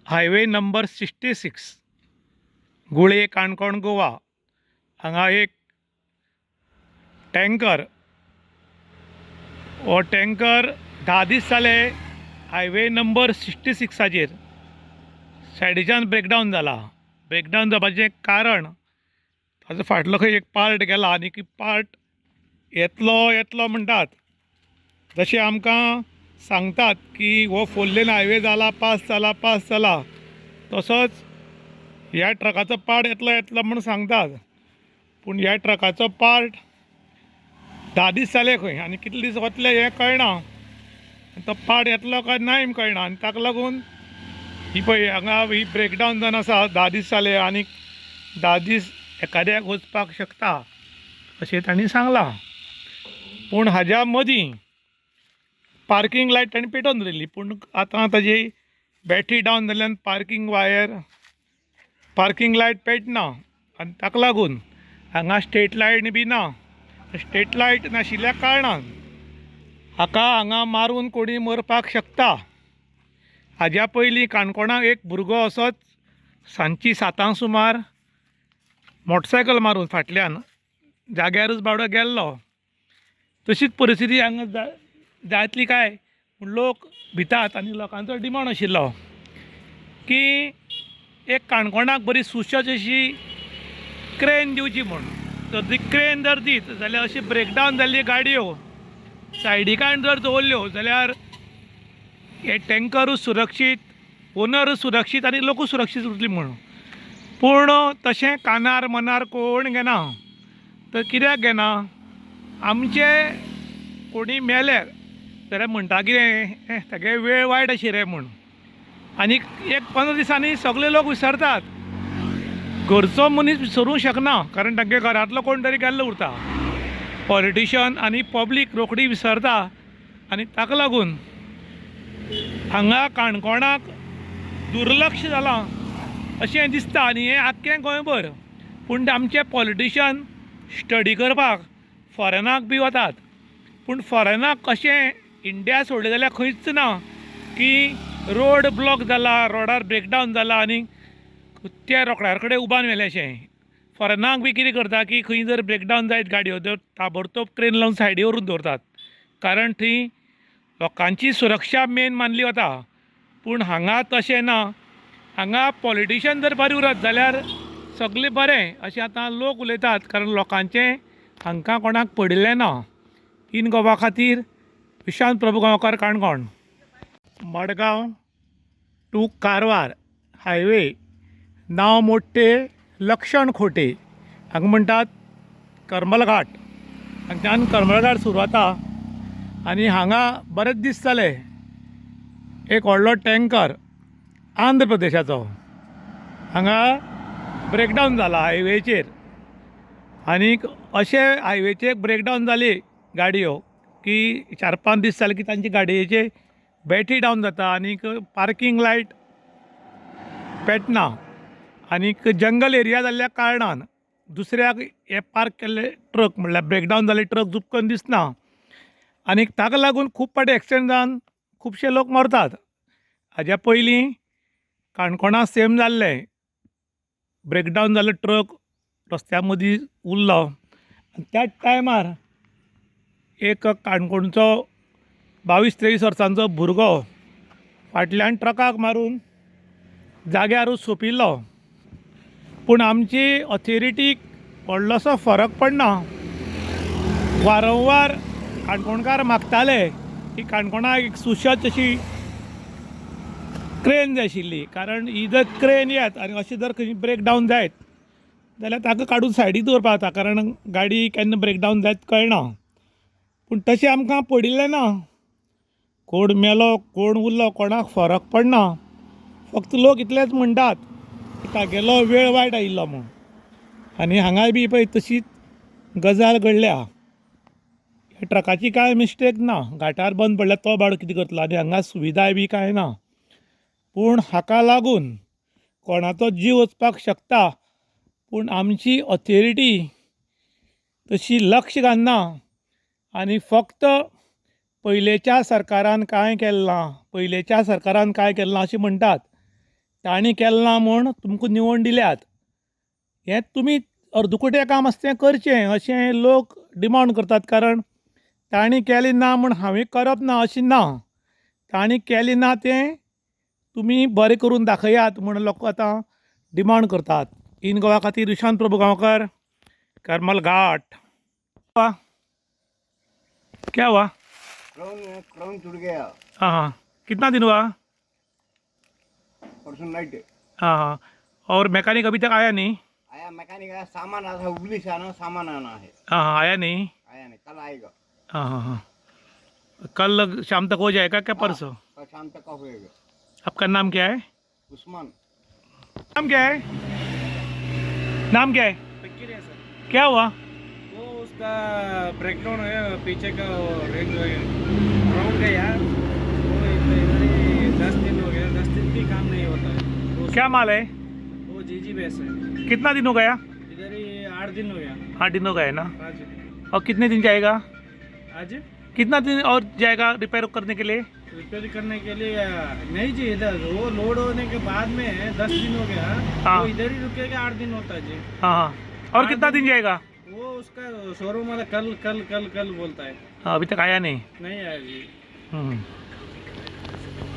Highway number 66 गुळे Canacona Goa हांगा एक tanker हो टँकर 10 दीस जाले हायवे नंबर 66 सायडीच्यान ब्रेकडावन जाला. ब्रेकडावन जावपाचें कारण ताजो फाटलो खंय एक पार्ट गेला आनी पार्ट येतलो म्हणटात. जशें आमकां सांगतात की हो 4 लेन हायवे जाला, पास जाला तसोच ह्या ट्रकाचो पार्ट येतलो म्हूण सांगतात. पूण ह्या ट्रकाचो पार्ट 10 दीस जाले खंय आनी कितले दीस वतले हें कळना. तो पार्ट येतलो काय ना कळना आनी ताका लागून ही पळय हांगा ही ब्रेकडावन जावन आसा. 10 दीस जाले आनी 10 दीस एकाद्याक वचपाक शकता अशें तांणी सांगलां. पूण हाज्या मदीं पार्किंग लायट तांणी पेटोवन दवरिल्ली, पूण आतां ताजी बॅटरी डावन जाल्ल्यान पार्किंग लायट पेटना आनी ताका लागून हांगा स्ट्रीट लायट बी ना. स्ट्रीट लायट नाशिल्ल्या कारणान हांगा मारून कोणी मरपाक शकता. हाज्या पयलीं काणकोणाक एक भुरगो असोच सांजची 7 सुमार मोटरसायकल मारून फाटल्यान जाग्यारूच बावडो गेल्लो. तशीच परिस्थिती हांगा जातली काय म्हूण लोक भितात आनी लोकांचो डिमांड आशिल्लो की एक काणकोणाक बरी सुशोच अशी क्रेन दिवची म्हूण. तर ती क्रेन जर दीत जाल्यार अशी ब्रेकडावन जाल्ली गाडयो सायडीकान जर दवरल्यो जाल्यार हे टँकरूच सुरक्षीत, ओनरूच सुरक्षीत आनी लोकूच सुरक्षीत उरतली म्हूण. पूण तशें कानार मनार कोण घेना. तर कित्याक घेना? आमचे कोणी मेले जाल्यार म्हणटा कितें तागे वेळ वायट आशी रे म्हूण. आनी एक 15 दिसांनी सगळे लोक विसरतात. घरचो मनीस विसरूंक शकना कारण तांगे घरांतलो कोण तरी गेल्लो उरता. पॉलिटिशन आनी पब्लीक रोखडी विसरता आनी ताका लागून हांगा काणकोणाक दुर्लक्ष जालां अशें दिसता आनी हें आख्खें गोंयभर. पूण आमचे पॉलिटिशन स्टडी करपाक फॉरेनाक बी वतात. पूण फॉरेनाक कशें इंडिया सोडलें जाल्यार खंयच ना की रोड ब्लॉक जाला, रोडार ब्रेकडावन जाला आनी त्या रोकड्यार कडेन उबारून मेलेशें. फॉरेनाक बी कितें करता की खंय जर ब्रेकडावन जायत गाडयो तर ताबडतोब क्रेन लावन सायडीर व्हरून दवरतात कारण थंय लोकांची सुरक्षा मेन मानली वता. पूण हांगा तशें ना. हांगा पॉलिटिशन जर बरें उरत जाल्यार सगळें बरें अशें आतां लोक उलयतात कारण लोकांचें हांकां कोणाक पडिल्लें ना. इन गोवा खातीर विशांत प्रभू गांवकार, काणकोण. मडगांव टू कारवार हायवे नांव मोट्टे लक्षण खोटे हांगा म्हणटात करमलघाट. हांगच्यान करमलघाट सुरू जाता आनी हांगा बरेच दीस जाले एक व्हडलो टँकर आंध्र प्रदेशाचो हांगा ब्रेकडावन जाला हायवेचेर. आनीक अशे हायवेचेर ब्रेकडावन जाली गाडयो की 4-5 दीस जाले की तांची गाडयेचे बॅटरी डावन जाता आनीक पार्किंग लायट पेटना आनीक जंगल एरिया जाल्ल्या कारणान दुसऱ्याक हे पार्क केल्ले ट्रक म्हणल्यार ब्रेकडावन जाल्ले ट्रक जुपकन दिसना आनीक ताका लागून खूब फावटी एक्सिडेंट जावन खुबशे लोक मरतात. हाज्या पयलीं काणकोणा सेम जाल्ले ब्रेकडावन जाल्लो ट्रक रस्त्या मदीं उरलो आनी त्याच टायमार एक काणकोणचो 22-23 वर्सांचो भुरगो फाटल्यान ट्रकाक मारून जाग्यारूच सोंपिल्लो. पूण आमची ऑथॉरिटीक व्हडलोसो फरक पडना. वारंवार काणकोणकार मागताले की काणकोणाक एक सुशोच अशी क्रेन जाय आशिल्ली कारण ही जर क्रेन येत आनी अशें जर खंय ब्रेकडावन जायत जाल्यार ताका काडून सायडीक दवरपाक जाता कारण गाडी केन्ना ब्रेकडावन जायत कळना. पूण तशें आमकां पडिल्लें ना. कोण मेलो कोण उरलो कोणाक फरक पडना. फक्त लोक इतलेंच म्हणटात की तागेलो वेळ वायट आयिल्लो म्हूण. आनी हांगाय बी पळय तशीच गजाल घडल्या. ह्या ट्रकाची कांय मिस्टेक ना. घाटार बंद पडल्यार तो बाबडो कितें करतलो आनी हांगा सुविधाय बी कांय ना. पूण हाका लागून कोणाचो जीव वचपाक शकता. पूण आमची ऑथॉरिटी तशी लक्ष घालना आनी फक्त पयलेच्या सरकारान कांय केलें ना अशें म्हणटात. ताणी केलें ना म्हूण तुमकां निवड दिल्यात. हें तुमी अर्दकुटें काम आसा तें करचें अशें लोक डिमांड करतात. कारण ताणी केलें ना म्हूण हांवें करप ना अशें ना. ताणी केलें ना तें तुमी बरें करून दाखयात म्हूण लोक आतां डिमांड करतात. इन गोवा खातीर विशांत प्रभू गांवकर, करमल घाट. क्या हुआ? क्राउन टूट गया हाँ हाँ, कितना दिन हुआ? परसों नाइट। हाँ हाँ, और मैकेनिक अभी तक आया नहीं? आया मैकेनिक आया, सामान आया था हुबली से, आना सामान आना है। हाँ हाँ, आया नहीं? आया नहीं, कल आएगा। हाँ हाँ हाँ, कल शाम तक हो जाएगा क्या परसों? कल शाम तक का होएगा। आपका नाम क्या है? उस्मान। नाम क्या है? नाम क्या है? फकीर है सर। क्या हुआ? वो उसका ब्रेकडाउन है, पीछे का रेंज राउंड गया। वो इधर ही 10 दिन हो गया, 10 दिन भी काम नहीं होता है। वो क्या माल है? वो जीजी बेस है। कितना दिन हो गया? इधर ही 8 दिन हो गया। 8 दिन हो गए ना? आज और कितने दिन जाएगा? आज कितना दिन और जाएगा रिपेयर करने के लिए? रिपेयर करने के लिए नहीं जी, इधर वो लोड होने के बाद में 10 दिन हो गया। हाँ। वो इधर ही रुकेगा, 8 दिन होता है जी। हाँ हाँ, और कितना दिन जाएगा? वो उसका शोरूम वाला कल कल कल कल बोलता है। हाँ, अभी तक आया नहीं। नहीं आया जी। हम्म।